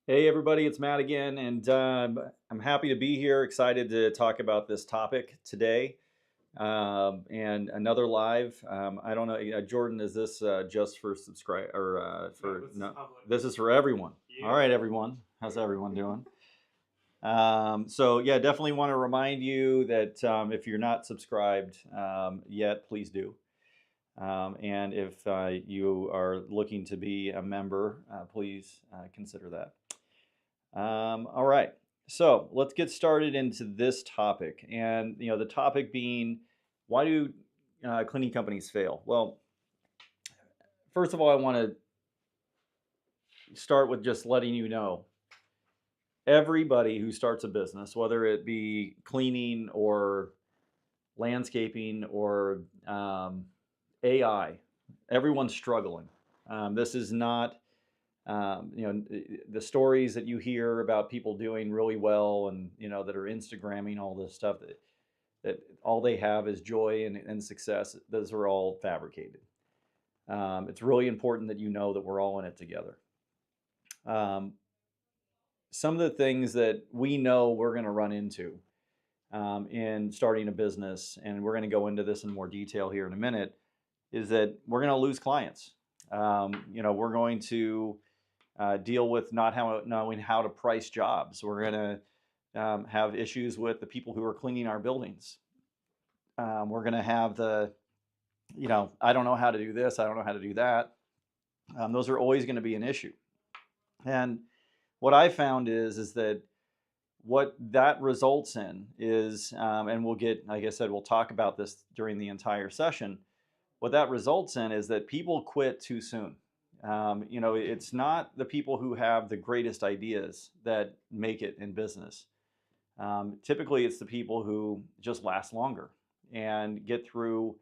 Hey everybody, it's Matt again, and I'm happy to be here. Excited to talk about this topic today, and another live. I don't know, Jordan, is this just for subscribe or No, for this is no? public. This is for everyone. All Yeah. right, everyone. How's everyone doing? So yeah, definitely want to remind you that if you're not subscribed yet, please do. And if you are looking to be a member, please consider that. All right, so let's get started into this topic. And the topic being, why do cleaning companies fail? Well, first of all, I want to start with just letting you know everybody who starts a business, whether it be cleaning or landscaping or AI, everyone's struggling. This is not the stories that you hear about people doing really well and that are Instagramming all this stuff that all they have is joy and success. Those are all fabricated. It's really important that you know that we're all in it together. Um, some of the things that we know we're going to run into in starting a business, and we're going to go into this in more detail here in a minute, is that we're going to lose clients. We're going to deal with not knowing how to price jobs. We're going to have issues with the people who are cleaning our buildings. We're going to have I don't know how to do this, I don't know how to do that. Those are always going to be an issue. And what I found is that what that results in is, and we'll get, like I said, we'll talk about this during the entire session. What that results in is that people quit too soon. It's not the people who have the greatest ideas that make it in business. Typically, it's the people who just last longer and get through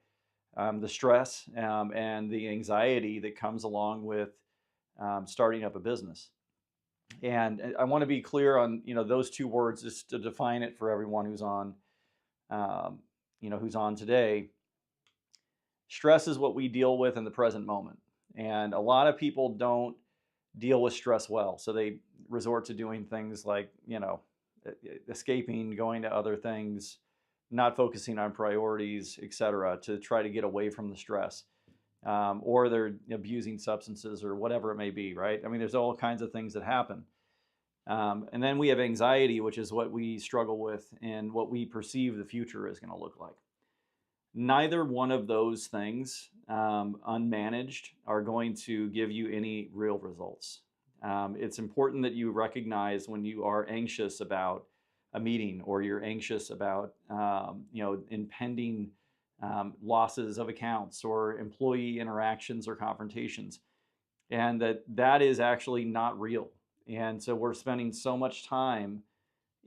the stress and the anxiety that comes along with starting up a business. And I want to be clear on those two words just to define it for everyone um, who's on today. Stress is what we deal with in the present moment, and a lot of people don't deal with stress well, so they resort to doing things like escaping, going to other things, not focusing on priorities, etc., to try to get away from the stress. Or they're abusing substances or whatever it may be, right? I mean, there's all kinds of things that happen. And then we have anxiety, which is what we struggle with and what we perceive the future is going to look like. Neither one of those things, unmanaged, are going to give you any real results. It's important that you recognize when you are anxious about a meeting or you're anxious about impending losses of accounts or employee interactions or confrontations, and that is actually not real. And so we're spending so much time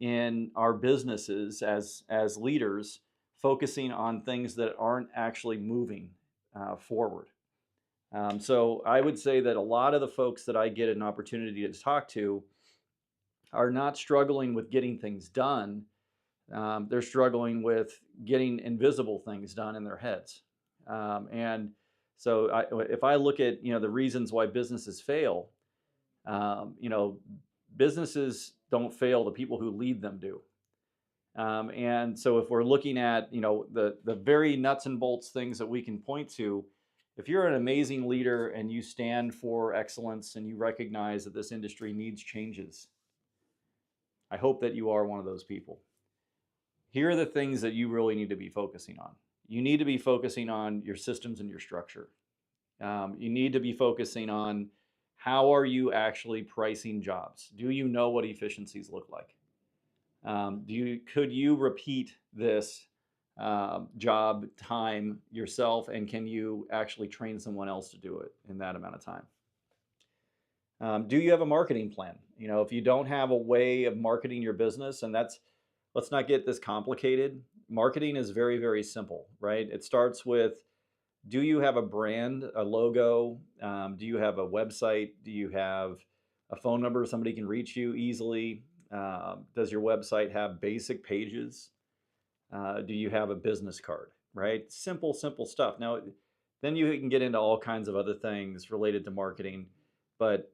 in our businesses as leaders focusing on things that aren't actually moving forward. So I would say that a lot of the folks that I get an opportunity to talk to are not struggling with getting things done. They're struggling with getting invisible things done in their heads. And so if I look at the reasons why businesses fail, um, you know, businesses don't fail; the people who lead them do. And so if we're looking at the very nuts and bolts things that we can point to, if you're an amazing leader and you stand for excellence and you recognize that this industry needs changes, I hope that you are one of those people. Here are the things that you really need to be focusing on. You need to be focusing on your systems and your structure. You need to be focusing on how are you actually pricing jobs? Do you know what efficiencies look like? Could you repeat this job time yourself, and can you actually train someone else to do it in that amount of time? Do you have a marketing plan? If you don't have a way of marketing your business, and let's not get this complicated. Marketing is very, very simple, right? It starts with, do you have a brand, a logo? Do you have a website? Do you have a phone number somebody can reach you easily? Does your website have basic pages? Do you have a business card? Right? Simple, simple stuff. Now, then you can get into all kinds of other things related to marketing, but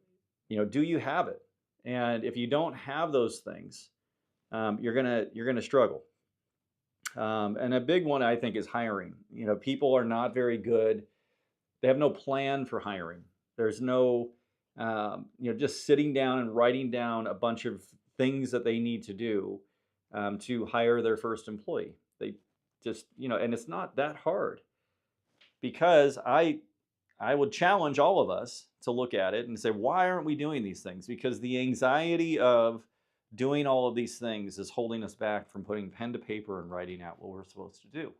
do you have it? And if you don't have those things, you're gonna struggle. And a big one I think is hiring. People are not very good. They have no plan for hiring. There's no, just sitting down and writing down a bunch of things that they need to do to hire their first employee. They just, and it's not that hard, because I would challenge all of us to look at it and say, why aren't we doing these things? Because the anxiety of doing all of these things is holding us back from putting pen to paper and writing out what we're supposed to do.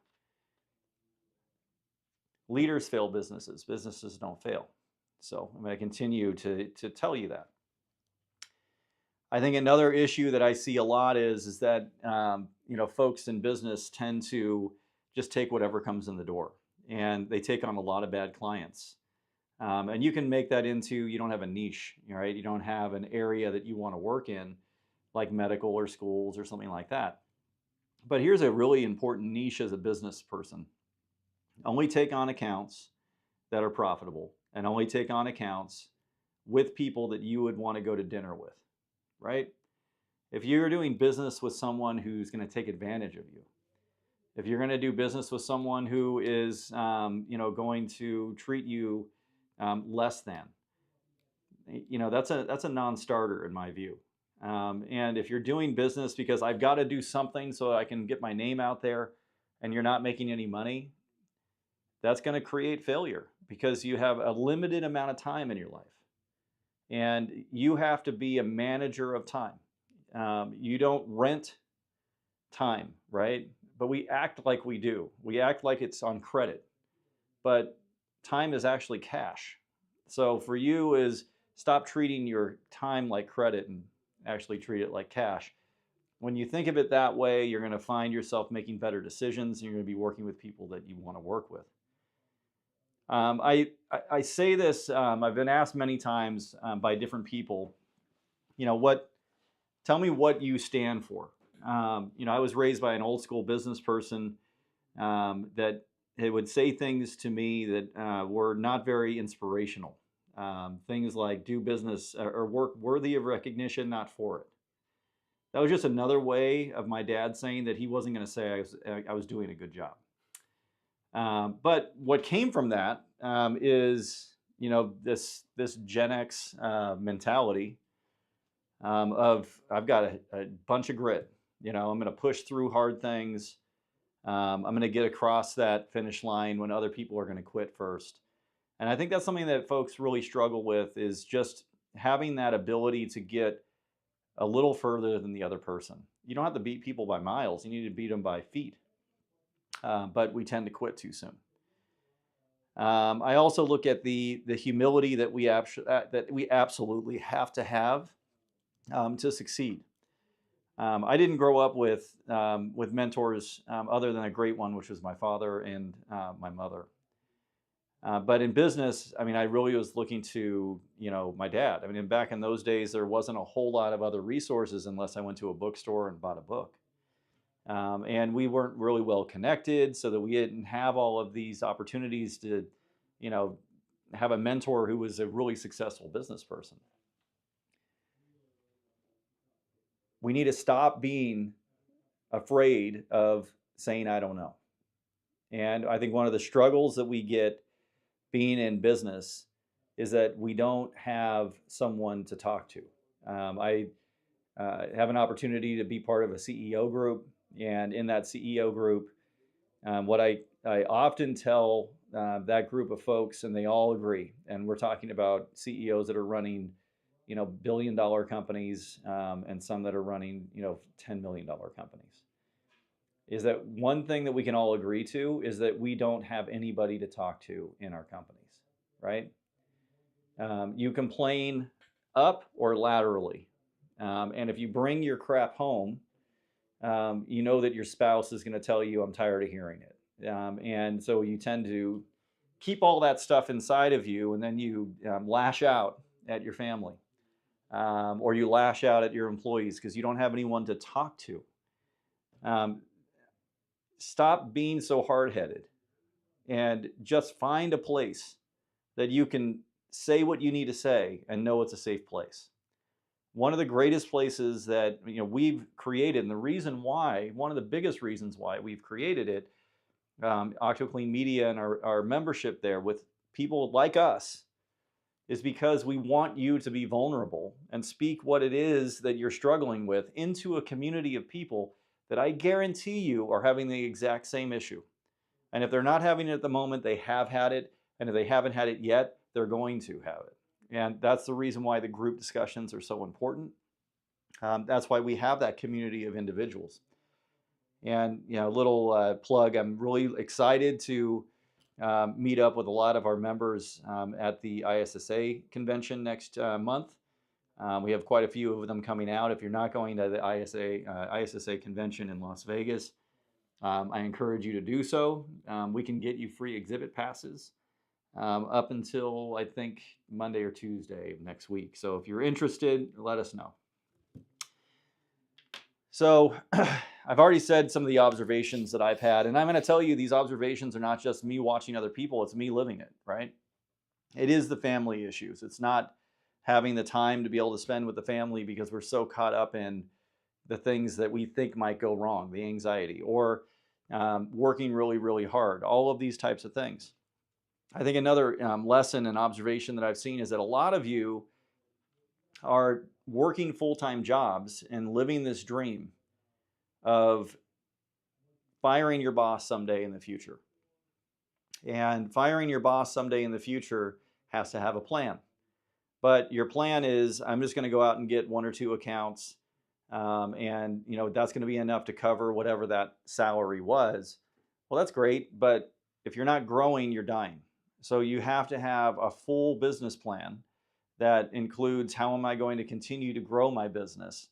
Leaders fail businesses. Businesses don't fail. So I'm going to continue to tell you that. I think another issue that I see a lot is that folks in business tend to just take whatever comes in the door, and they take on a lot of bad clients. And you can make that into, you don't have a niche, right? You don't have an area that you want to work in, like medical or schools or something like that. But here's a really important niche as a business person. Only take on accounts that are profitable, and only take on accounts with people that you would want to go to dinner with, right? If you're doing business with someone who's going to take advantage of you, if you're going to do business with someone who is, going to treat you less than, that's a non-starter in my view. And if you're doing business because I've got to do something so I can get my name out there, and you're not making any money, that's going to create failure, because you have a limited amount of time in your life, and you have to be a manager of time. You don't rent time, right? But we act like we do. We act like it's on credit, but time is actually cash. So for you is, stop treating your time like credit and actually treat it like cash. When you think of it that way, you're going to find yourself making better decisions, and you're going to be working with people that you want to work with. I say this, I've been asked many times by different people, tell me what you stand for. I was raised by an old school business person that it would say things to me that were not very inspirational. Things like, do business or work worthy of recognition, not for it. That was just another way of my dad saying that he wasn't going to say I was doing a good job. But what came from that is, this Gen X mentality of, I've got a bunch of grit. I'm going to push through hard things. I'm going to get across that finish line when other people are going to quit first. And I think that's something that folks really struggle with, is just having that ability to get a little further than the other person. You don't have to beat people by miles. You need to beat them by feet. But we tend to quit too soon. I also look at the humility that we absolutely have to have to succeed. I didn't grow up with mentors other than a great one, which was my father and my mother. But in business, I really was looking to, my dad. Back in those days, there wasn't a whole lot of other resources unless I went to a bookstore and bought a book. And we weren't really well connected, so that we didn't have all of these opportunities to, have a mentor who was a really successful business person. We need to stop being afraid of saying, I don't know. And I think one of the struggles that we get being in business is that we don't have someone to talk to. I have an opportunity to be part of a CEO group. And in that CEO group, what I often tell that group of folks, and they all agree, and we're talking about CEOs that are running, billion-dollar companies, and some that are running, $10 million companies, is that one thing that we can all agree to is that we don't have anybody to talk to in our companies, right? You complain up or laterally. And if you bring your crap home, you know that your spouse is going to tell you, I'm tired of hearing it. And so you tend to keep all that stuff inside of you, and then you lash out at your family, or you lash out at your employees because you don't have anyone to talk to. Stop being so hard-headed and just find a place that you can say what you need to say and know it's a safe place. One of the greatest places that we've created, and the reason why, one of the biggest reasons why we've created it, OctoClean Media and our membership there with people like us, is because we want you to be vulnerable and speak what it is that you're struggling with into a community of people that I guarantee you are having the exact same issue. And if they're not having it at the moment, they have had it. And if they haven't had it yet, they're going to have it. And that's the reason why the group discussions are so important. That's why we have that community of individuals. And a little plug, I'm really excited to meet up with a lot of our members at the ISSA convention next month. We have quite a few of them coming out. If you're not going to the ISSA convention in Las Vegas, I encourage you to do so. We can get you free exhibit passes up until, I think, Monday or Tuesday of next week. So if you're interested, let us know. So I've already said some of the observations that I've had, and I'm going to tell you these observations are not just me watching other people, it's me living it, right? It is the family issues. It's not having the time to be able to spend with the family because we're so caught up in the things that we think might go wrong, the anxiety, or working really, really hard, all of these types of things. I think another lesson and observation that I've seen is that a lot of you are working full-time jobs and living this dream of firing your boss someday in the future. And firing your boss someday in the future has to have a plan. But your plan is, I'm just going to go out and get 1 or 2 accounts, and that's going to be enough to cover whatever that salary was. Well, that's great, but if you're not growing, you're dying. So you have to have a full business plan that includes, how am I going to continue to grow my business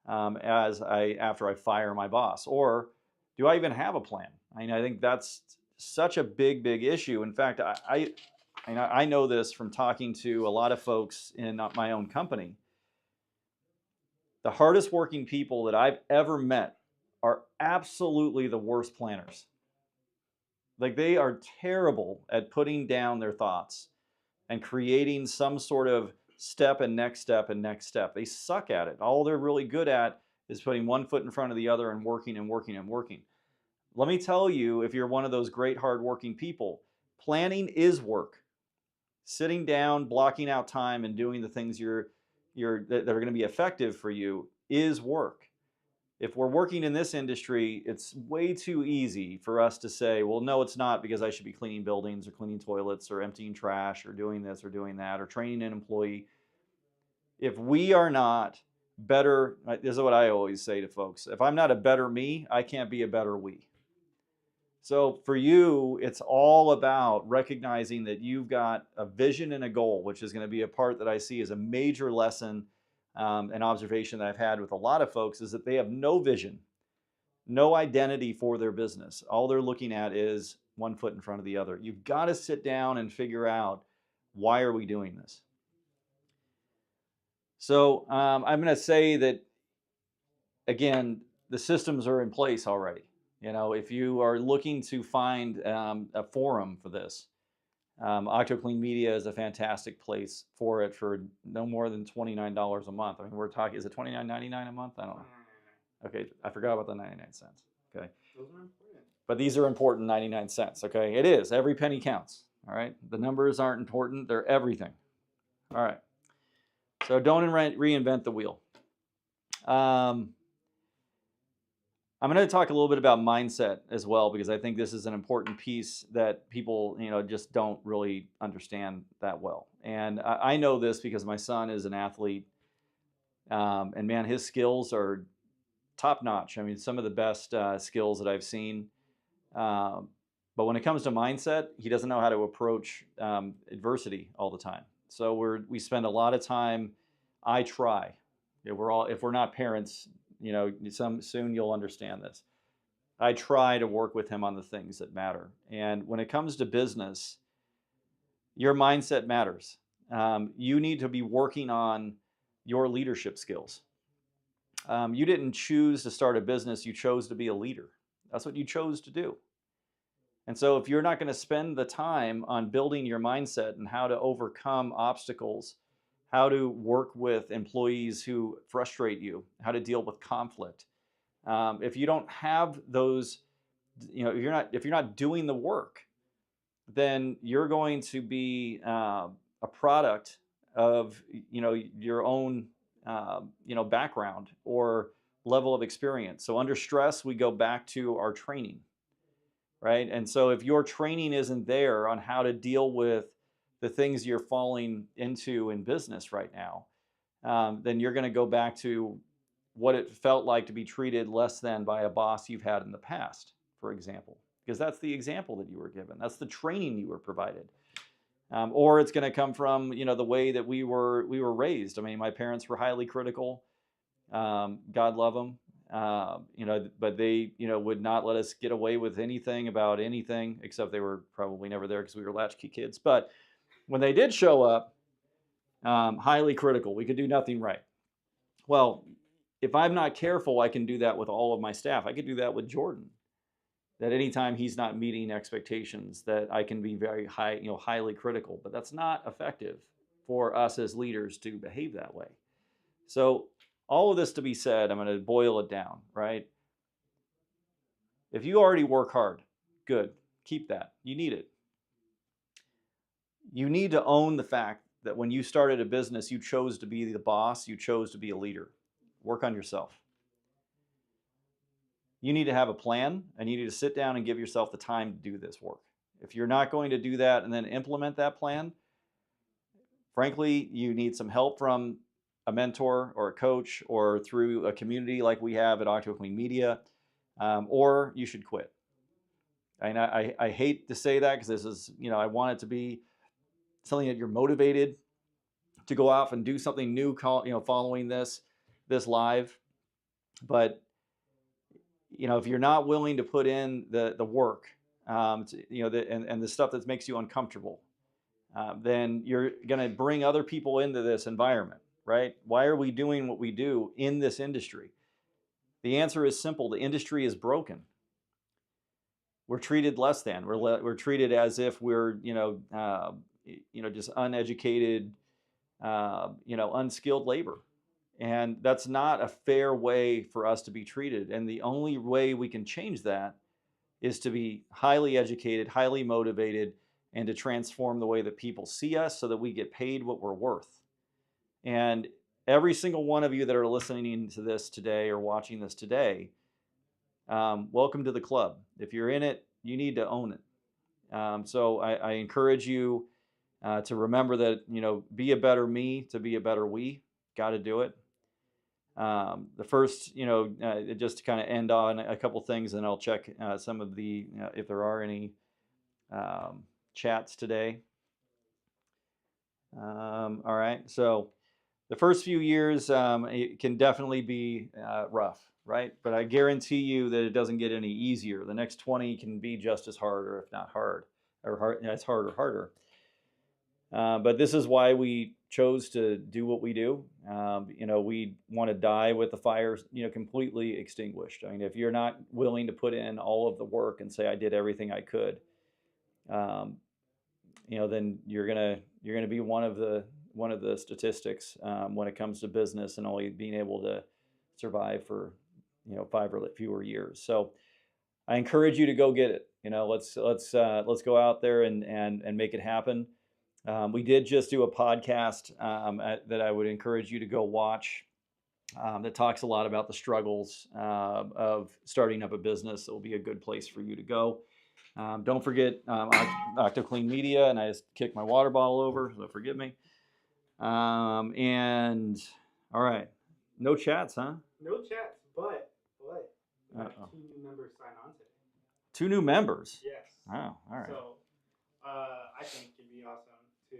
after I fire my boss? Or do I even have a plan? I think that's such a big, big issue. In fact, I know this from talking to a lot of folks in my own company. The hardest working people that I've ever met are absolutely the worst planners. Like, they are terrible at putting down their thoughts and creating some sort of step and next step and next step. They suck at it. All they're really good at is putting one foot in front of the other and working and working and working. Let me tell you, if you're one of those great hardworking people, planning is work. Sitting down, blocking out time, and doing the things that are going to be effective for you is work. If we're working in this industry, it's way too easy for us to say, well, no, it's not, because I should be cleaning buildings or cleaning toilets or emptying trash or doing this or doing that or training an employee. If we are not better, this is what I always say to folks, if I'm not a better me, I can't be a better we. So for you, it's all about recognizing that you've got a vision and a goal, which is going to be a part that I see as a major lesson and observation that I've had with a lot of folks, is that they have no vision, no identity for their business. All they're looking at is one foot in front of the other. You've got to sit down and figure out, why are we doing this? So I'm going to say that, again, the systems are in place already. If you are looking to find a forum for this, OctoClean Media is a fantastic place for it for no more than $29 a month. I mean, we're talking, is it $29.99 a month? I don't know. Okay, I forgot about the 99 cents. Okay. Those are important. But these are important 99 cents, okay? It is. Every penny counts, all right? The numbers aren't important. They're everything. All right. So don't reinvent the wheel. I'm going to talk a little bit about mindset as well, because I think this is an important piece that people, just don't really understand that well. And I know this because my son is an athlete, and man, his skills are top notch. I mean, some of the best skills that I've seen. But when it comes to mindset, he doesn't know how to approach adversity all the time. So we spend a lot of time. I try. If we're not parents, soon you'll understand this. I try to work with him on the things that matter. And when it comes to business, your mindset matters. You need to be working on your leadership skills. You didn't choose to start a business, you chose to be a leader. That's what you chose to do. And so if you're not going to spend the time on building your mindset and how to overcome obstacles how to work with employees who frustrate you, how to deal with conflict. If you don't have those, if you're not doing the work, then you're going to be a product of your own background or level of experience. So under stress, we go back to our training, right? And so if your training isn't there on how to deal with the things you're falling into in business right now, then you're going to go back to what it felt like to be treated less than by a boss you've had in the past, for example, because that's the example that you were given. That's the training you were provided. Or it's going to come from the way that we were raised. I mean, my parents were highly critical. God love them. But they would not let us get away with anything about anything, except they were probably never there because we were latchkey kids. But when they did show up, highly critical. We could do nothing right. Well, if I'm not careful, I can do that with all of my staff. I could do that with Jordan. That anytime he's not meeting expectations, that I can be very highly critical. But that's not effective for us as leaders to behave that way. So all of this to be said, I'm going to boil it down, right? If you already work hard, good, keep that. You need it. You need to own the fact that when you started a business, you chose to be the boss, you chose to be a leader. Work on yourself. You need to have a plan, and you need to sit down and give yourself the time to do this work. If you're not going to do that and then implement that plan, frankly, you need some help from a mentor or a coach or through a community like we have at Octo Clean Media, or you should quit. And I hate to say that because this is, I want it to be something that you're motivated to go off and do something new, following this live. But if you're not willing to put in the work, and the stuff that makes you uncomfortable, then you're going to bring other people into this environment, right? Why are we doing what we do in this industry? The answer is simple. The industry is broken. We're treated less than. We're treated as if we're just uneducated, unskilled labor. And that's not a fair way for us to be treated. And the only way we can change that is to be highly educated, highly motivated, and to transform the way that people see us so that we get paid what we're worth. And every single one of you that are listening to this today or watching this today, welcome to the club. If you're in it, you need to own it. So I encourage you to remember that, be a better me to be a better we. Got to do it. The first, just to kind of end on a couple things, and I'll check some of the, if there are any chats today. All right. So the first few years, it can definitely be rough, right? But I guarantee you that it doesn't get any easier. The next 20 can be just as hard, or if not hard, or as hard or harder. But this is why we chose to do what we do. We want to die with the fire, completely extinguished. I mean, if you're not willing to put in all of the work and say I did everything I could, then you're gonna be one of the statistics when it comes to business and only being able to survive for 5 or fewer years. So I encourage you to go get it. Let's go out there and make it happen. We did just do a podcast that I would encourage you to go watch that talks a lot about the struggles of starting up a business. It will be a good place for you to go. Don't forget Octo Clean Media, and I just kicked my water bottle over, so forgive me. And all right, no chats, huh? No chats, but we got 2 new members sign on today. 2 new members? Yes. Oh, all right. So I think it'd be awesome to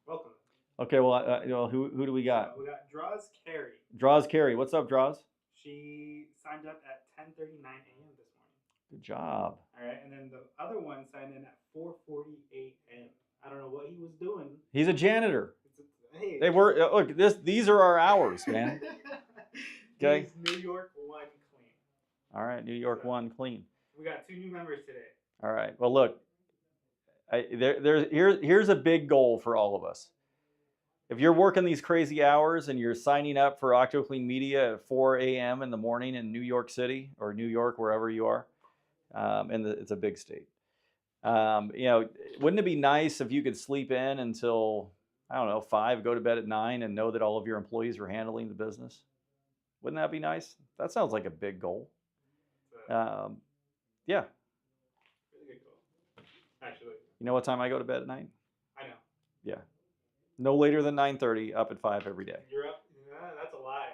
welcome them. Okay, well, who do we got? So we got Draws Carey. Draws Carey. What's up, Draws? She signed up at 10:39 a.m. this morning. Good job. All right, and then the other one signed in at 4:40 a.m. I don't know what he was doing. He's a janitor. Hey. They were look. These are our hours, man. Okay. New York 1 clean. All right, New York 1 clean. We got 2 new members today. All right. Well, look. Here's a big goal for all of us. if you're working these crazy hours and you're signing up for OctoClean Media at 4 a.m. in the morning in New York City or New York, wherever you are, and it's a big state. You know, wouldn't it be nice if you could sleep in until, I don't know, 5, go to bed at 9, and know that all of your employees are handling the business? Wouldn't that be nice? That sounds like a big goal. Yeah. Really good goal. Actually, You know what time I go to bed at night? I know. Yeah. No later than 9:30, up at 5 every day. You're up. That's a lie.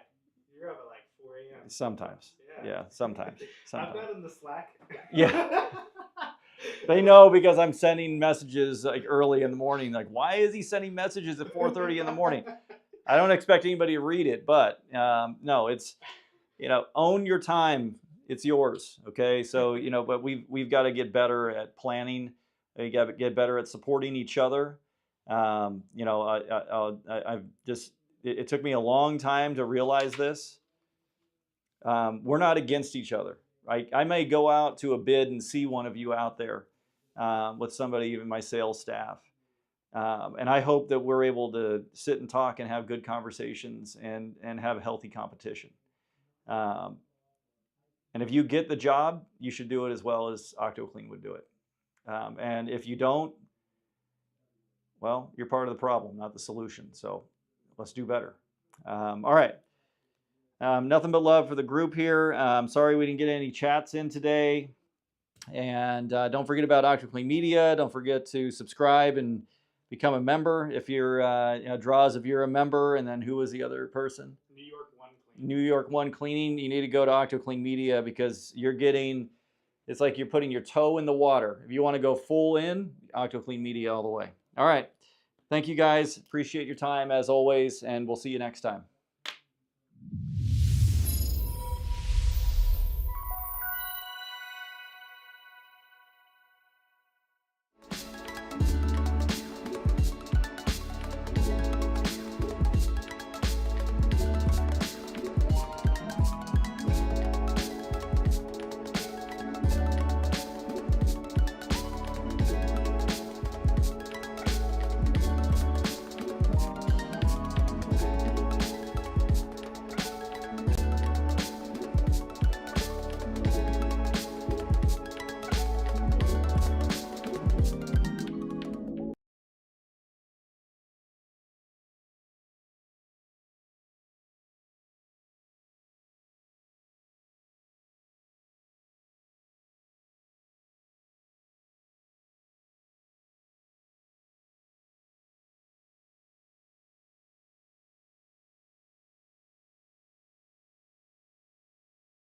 You're up at like 4 a.m. Sometimes. Yeah. Yeah, sometimes. I've got in the Slack. Yeah. They know because I'm sending messages like early in the morning. Like, why is he sending messages at 4:30 in the morning? I don't expect anybody to read it, but no, it's, you know, own your time. It's yours. Okay. So, you know, but we've got to get better at planning. We got to get better at supporting each other. You know, I've just, it took me a long time to realize this. We're not against each other. Right? I may go out to a bid and see one of you out there with somebody, even my sales staff. And I hope that we're able to sit and talk and have good conversations and have healthy competition. And if you get the job, you should do it as well as OctoClean would do it. And if you don't, well, you're part of the problem, not the solution. So let's do better. All right. Nothing but love for the group here. Sorry we didn't get any chats in today. And don't forget about OctoClean Media. Don't forget to subscribe and become a member if you're, you know, Draws, if you're a member. And then who was the other person? New York One Cleaning. New York One Cleaning. You need to go to OctoClean Media because you're getting, it's like you're putting your toe in the water. If you want to go full in, OctoClean Media all the way. All right. Thank you guys. Appreciate your time as always. And we'll see you next time.